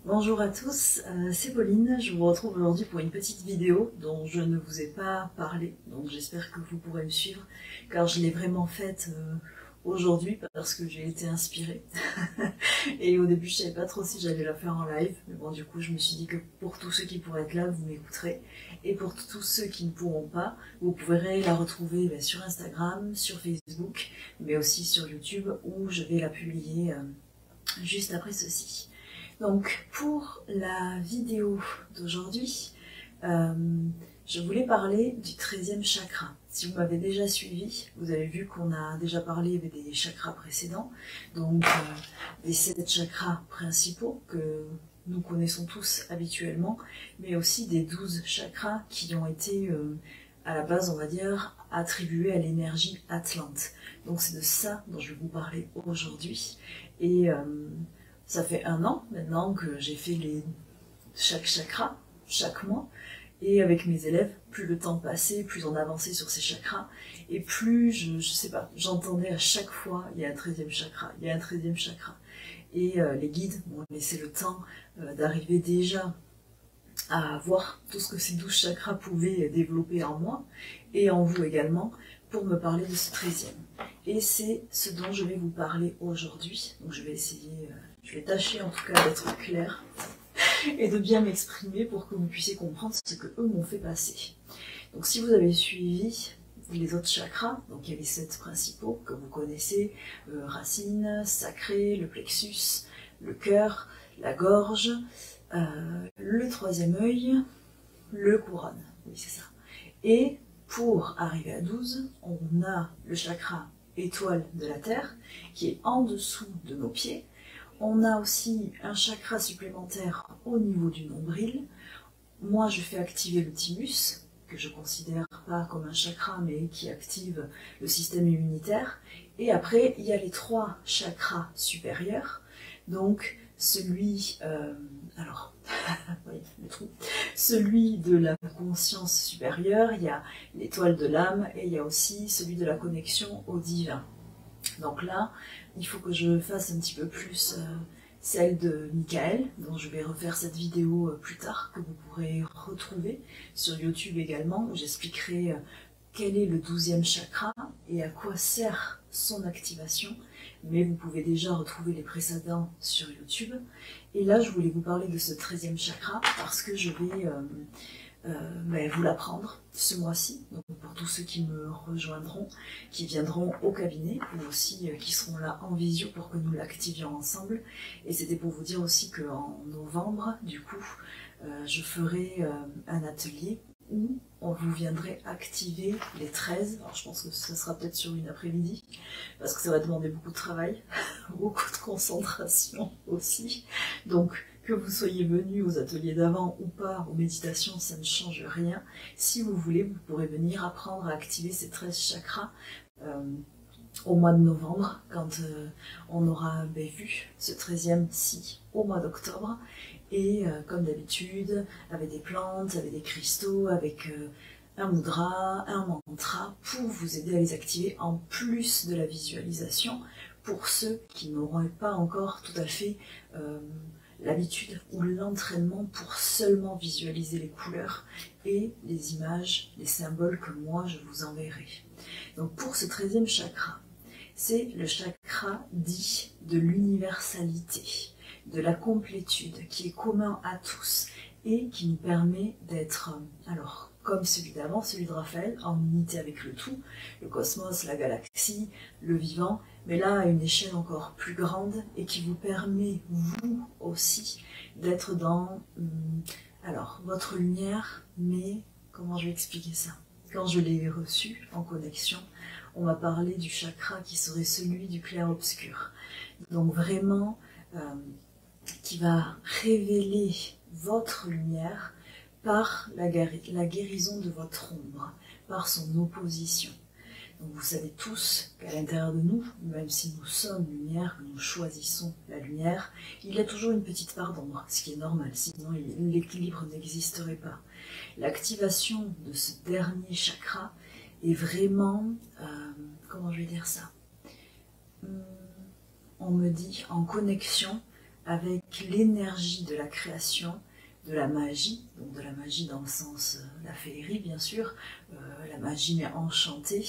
Bonjour à tous, c'est Pauline, je vous retrouve aujourd'hui pour une petite vidéo dont je ne vous ai pas parlé, donc j'espère que vous pourrez me suivre car je l'ai vraiment faite aujourd'hui parce que j'ai été inspirée et au début je savais pas trop si j'allais la faire en live, mais bon du coup je me suis dit que pour tous ceux qui pourraient être là vous m'écouterez et pour tous ceux qui ne pourront pas, vous pourrez la retrouver sur Instagram, sur Facebook, mais aussi sur YouTube où je vais la publier juste après ceci. Donc pour la vidéo d'aujourd'hui, je voulais parler du 13e chakra. Si vous m'avez déjà suivi, vous avez vu qu'on a déjà parlé des chakras précédents, donc des 7 chakras principaux que nous connaissons tous habituellement, mais aussi des 12 chakras qui ont été à la base, on va dire, attribués à l'énergie atlante. Donc c'est de ça dont je vais vous parler aujourd'hui. Et ça fait 1 an maintenant que j'ai fait chaque chakra, chaque mois. Et avec mes élèves, plus le temps passait, plus on avançait sur ces chakras. Et plus, je sais pas, j'entendais à chaque fois, il y a un 13e chakra, il y a un 13e chakra. Et les guides m'ont laissé le temps d'arriver déjà à voir tout ce que ces 12 chakras pouvaient développer en moi et en vous également pour me parler de ce 13e. Et c'est ce dont je vais vous parler aujourd'hui. Donc je vais essayer, je vais tâcher en tout cas d'être claire et de bien m'exprimer pour que vous puissiez comprendre ce que eux m'ont fait passer. Donc si vous avez suivi les autres chakras, donc il y a les 7 principaux que vous connaissez, racine, sacré, le plexus, le cœur, la gorge, le 3e œil, le couronne, oui c'est ça. Et pour arriver à 12, on a le chakra étoile de la Terre qui est en dessous de nos pieds. On a aussi un chakra supplémentaire au niveau du nombril. Moi je fais activer le thymus, que je considère pas comme un chakra mais qui active le système immunitaire. Et après il y a les 3 chakras supérieurs, donc celui, oui, le trou. Celui de la conscience supérieure, il y a l'étoile de l'âme et il y a aussi celui de la connexion au divin. Donc là, il faut que je fasse un petit peu plus celle de Michael, dont je vais refaire cette vidéo plus tard, que vous pourrez retrouver sur YouTube également, où j'expliquerai quel est le 12e chakra et à quoi sert son activation, mais vous pouvez déjà retrouver les précédents sur YouTube. Et là, je voulais vous parler de ce 13e chakra parce que je vais vous l'apprendre ce mois-ci, donc pour tous ceux qui me rejoindront, qui viendront au cabinet, ou aussi qui seront là en visio pour que nous l'activions ensemble. Et c'était pour vous dire aussi qu'en novembre, du coup, je ferai un atelier où vous viendrez activer les 13. Alors je pense que ce sera peut-être sur une après-midi, parce que ça va demander beaucoup de travail, beaucoup de concentration aussi. Donc que vous soyez venu aux ateliers d'avant ou pas, aux méditations, ça ne change rien. Si vous voulez, vous pourrez venir apprendre à activer ces 13 chakras au mois de novembre, quand on aura vu ce 13e si au mois d'octobre. Et comme d'habitude, avec des plantes, avec des cristaux, avec un mudra, un mantra, pour vous aider à les activer en plus de la visualisation, pour ceux qui n'auront pas encore tout à fait l'habitude ou l'entraînement pour seulement visualiser les couleurs et les images, les symboles que moi je vous enverrai. Donc pour ce 13e chakra, c'est le chakra dit de l'universalité, de la complétude, qui est commun à tous et qui nous permet d'être, alors, comme celui d'avant, celui de Raphaël, en unité avec le tout, le cosmos, la galaxie, le vivant, mais là à une échelle encore plus grande et qui vous permet, vous aussi, d'être dans, alors, votre lumière, mais comment je vais expliquer ça? Quand je l'ai reçu en connexion, on m'a parlé du chakra qui serait celui du clair-obscur. Donc vraiment, qui va révéler votre lumière par la guérison de votre ombre, par son opposition. Donc vous savez tous qu'à l'intérieur de nous, même si nous sommes lumière, que nous choisissons la lumière, il y a toujours une petite part d'ombre, ce qui est normal, sinon l'équilibre n'existerait pas. L'activation de ce dernier chakra est vraiment, comment je vais dire ça, on me dit en connexion avec l'énergie de la création, de la magie, donc de la magie dans le sens la féerie bien sûr, la magie mais enchantée,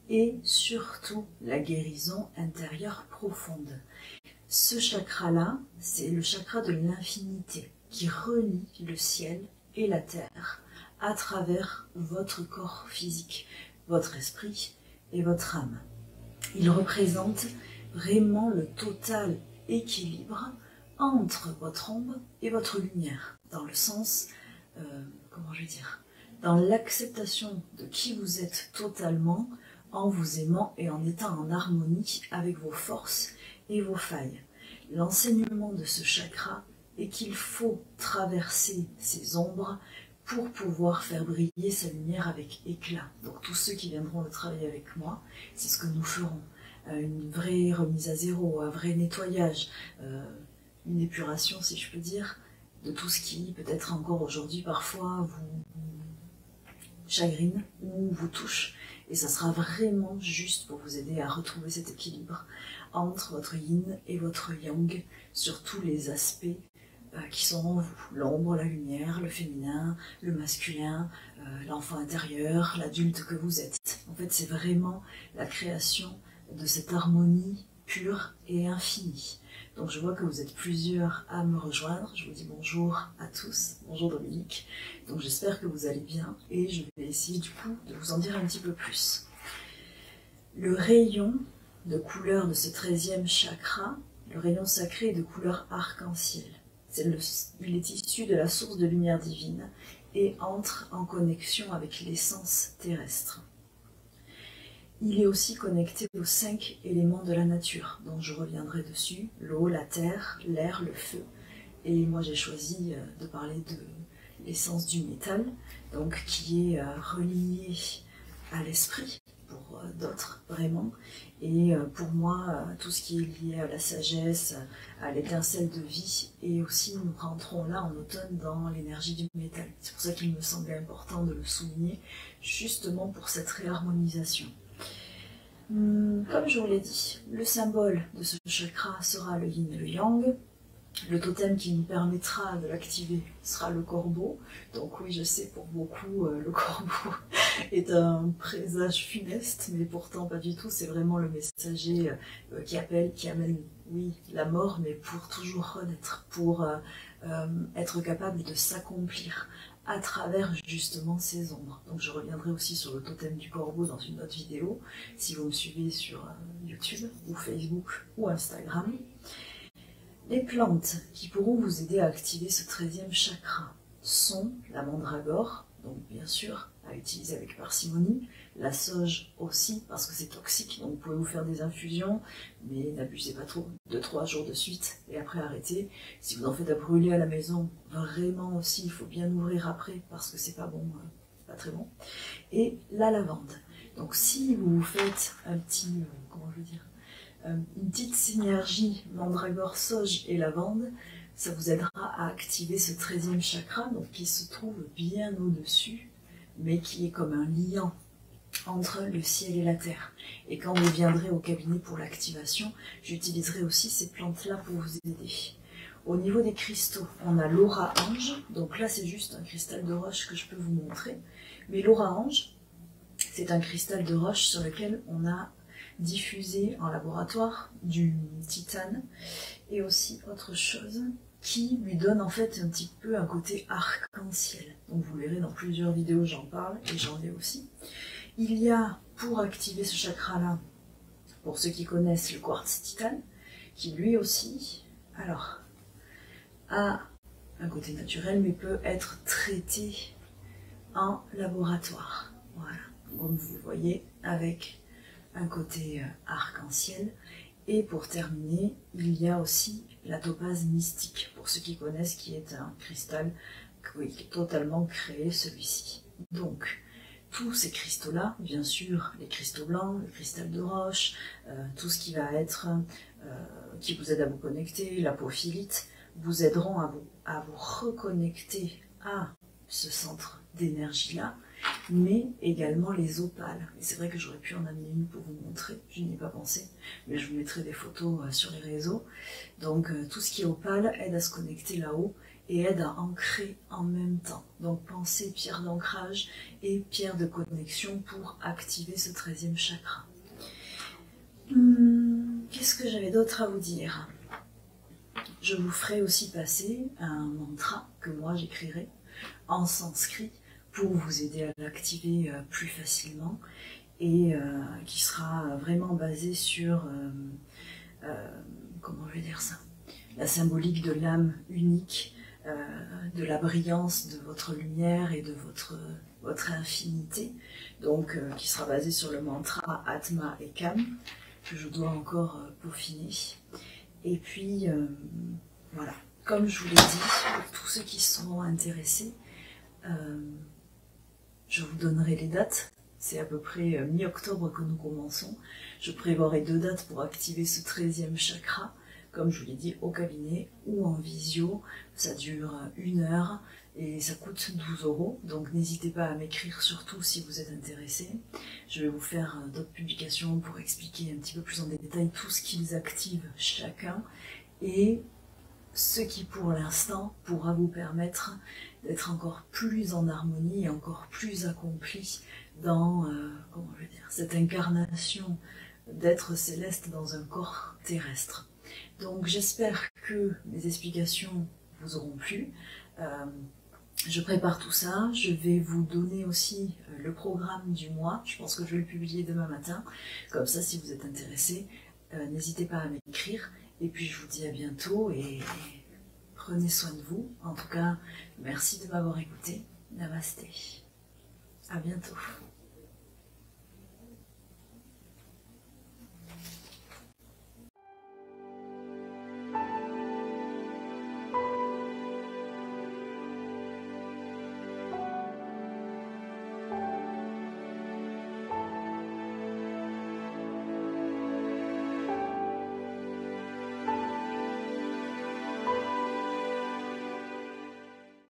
et surtout la guérison intérieure profonde. Ce chakra-là, c'est le chakra de l'infinité qui relie le ciel et la terre à travers votre corps physique, votre esprit et votre âme. Il représente vraiment le total équilibre entre votre ombre et votre lumière, dans le sens, comment je vais dire, dans l'acceptation de qui vous êtes totalement, en vous aimant et en étant en harmonie avec vos forces et vos failles. L'enseignement de ce chakra est qu'il faut traverser ces ombres pour pouvoir faire briller sa lumière avec éclat. Donc tous ceux qui viendront le travailler avec moi, c'est ce que nous ferons. Une vraie remise à zéro, un vrai nettoyage, une épuration si je peux dire, de tout ce qui peut-être encore aujourd'hui parfois vous chagrine ou vous touche. Et ça sera vraiment juste pour vous aider à retrouver cet équilibre entre votre yin et votre yang sur tous les aspects qui sont en vous. L'ombre, la lumière, le féminin, le masculin, l'enfant intérieur, l'adulte que vous êtes. En fait, c'est vraiment la création de cette harmonie pure et infinie. Donc je vois que vous êtes plusieurs à me rejoindre. Je vous dis bonjour à tous. Bonjour Dominique. Donc j'espère que vous allez bien et je vais essayer du coup de vous en dire un petit peu plus. Le rayon de couleur de ce 13e chakra, le rayon sacré est de couleur arc-en-ciel. Il est issu de la source de lumière divine et entre en connexion avec l'essence terrestre. Il est aussi connecté aux 5 éléments de la nature, dont je reviendrai dessus, l'eau, la terre, l'air, le feu. Et moi j'ai choisi de parler de l'essence du métal, donc qui est reliée à l'esprit, pour d'autres vraiment. Et pour moi, tout ce qui est lié à la sagesse, à l'étincelle de vie, et aussi nous rentrons là en automne dans l'énergie du métal. C'est pour ça qu'il me semblait important de le souligner, justement pour cette réharmonisation. Comme je vous l'ai dit, le symbole de ce chakra sera le yin et le yang. Le totem qui nous permettra de l'activer sera le corbeau. Donc oui, je sais, pour beaucoup, le corbeau est un présage funeste, mais pourtant pas du tout. C'est vraiment le messager qui appelle, qui amène, oui, la mort, mais pour toujours renaître, pour être capable de s'accomplir à travers justement ces ombres. Donc je reviendrai aussi sur le totem du corbeau dans une autre vidéo, si vous me suivez sur YouTube, ou Facebook, ou Instagram. Les plantes qui pourront vous aider à activer ce 13e chakra sont la mandragore, donc bien sûr à utiliser avec parcimonie, la sauge aussi parce que c'est toxique, donc vous pouvez vous faire des infusions, mais n'abusez pas trop, 2-3 jours de suite et après arrêtez. Si vous en faites à brûler à la maison, vraiment aussi il faut bien ouvrir après parce que c'est pas bon, pas très bon. Et la lavande. Donc si vous faites un petit, comment je veux dire, une petite synergie mandragore, sauge et lavande, ça vous aidera à activer ce 13e chakra, donc qui se trouve bien au-dessus, mais qui est comme un liant entre le ciel et la terre. Et quand vous viendrez au cabinet pour l'activation, j'utiliserai aussi ces plantes-là pour vous aider. Au niveau des cristaux, on a l'aura ange, donc là c'est juste un cristal de roche que je peux vous montrer, mais l'aura ange, c'est un cristal de roche sur lequel on a diffusé en laboratoire du titane et aussi autre chose qui lui donne en fait un petit peu un côté arc-en-ciel. Donc vous verrez dans plusieurs vidéos j'en parle et j'en ai aussi. Il y a pour activer ce chakra-là, pour ceux qui connaissent le quartz titane, qui lui aussi, alors, a un côté naturel mais peut être traité en laboratoire. Voilà, comme vous le voyez avec un côté arc-en-ciel. Et pour terminer, il y a aussi la topaze mystique, pour ceux qui connaissent, qui est un cristal qui est totalement créé, celui-ci. Donc, tous ces cristaux-là, bien sûr, les cristaux blancs, le cristal de roche, tout ce qui va être, qui vous aide à vous connecter, l'apophilite, vous aideront à vous reconnecter à ce centre d'énergie-là, mais également les opales. Et c'est vrai que j'aurais pu en amener une pour vous montrer, je n'y ai pas pensé, mais je vous mettrai des photos sur les réseaux. Donc tout ce qui est opale aide à se connecter là-haut et aide à ancrer en même temps. Donc pensez pierre d'ancrage et pierre de connexion pour activer ce 13e chakra. Qu'est-ce que j'avais d'autre à vous dire? Je vous ferai aussi passer un mantra que moi j'écrirai en sanskrit pour vous aider à l'activer plus facilement et qui sera vraiment basé sur, comment je vais dire ça, la symbolique de l'âme unique, de la brillance de votre lumière et de votre infinité, donc qui sera basé sur le mantra Atma et Kam, que je dois encore peaufiner. Et puis, voilà, comme je vous l'ai dit, pour tous ceux qui seront intéressés, je vous donnerai les dates. C'est à peu près mi-octobre que nous commençons. Je prévoirai 2 dates pour activer ce 13e chakra, comme je vous l'ai dit, au cabinet ou en visio. Ça dure 1 heure et ça coûte 12 €. Donc n'hésitez pas à m'écrire surtout si vous êtes intéressé. Je vais vous faire d'autres publications pour expliquer un petit peu plus en détail tout ce qu'ils activent chacun et ce qui pour l'instant pourra vous permettre d'être encore plus en harmonie et encore plus accompli dans comment je veux dire, cette incarnation d'être céleste dans un corps terrestre. Donc j'espère que mes explications vous auront plu. Je prépare tout ça, je vais vous donner aussi le programme du mois, je pense que je vais le publier demain matin, comme ça si vous êtes intéressés, n'hésitez pas à m'écrire, et puis je vous dis à bientôt et prenez soin de vous. En tout cas, merci de m'avoir écouté, namasté, à bientôt.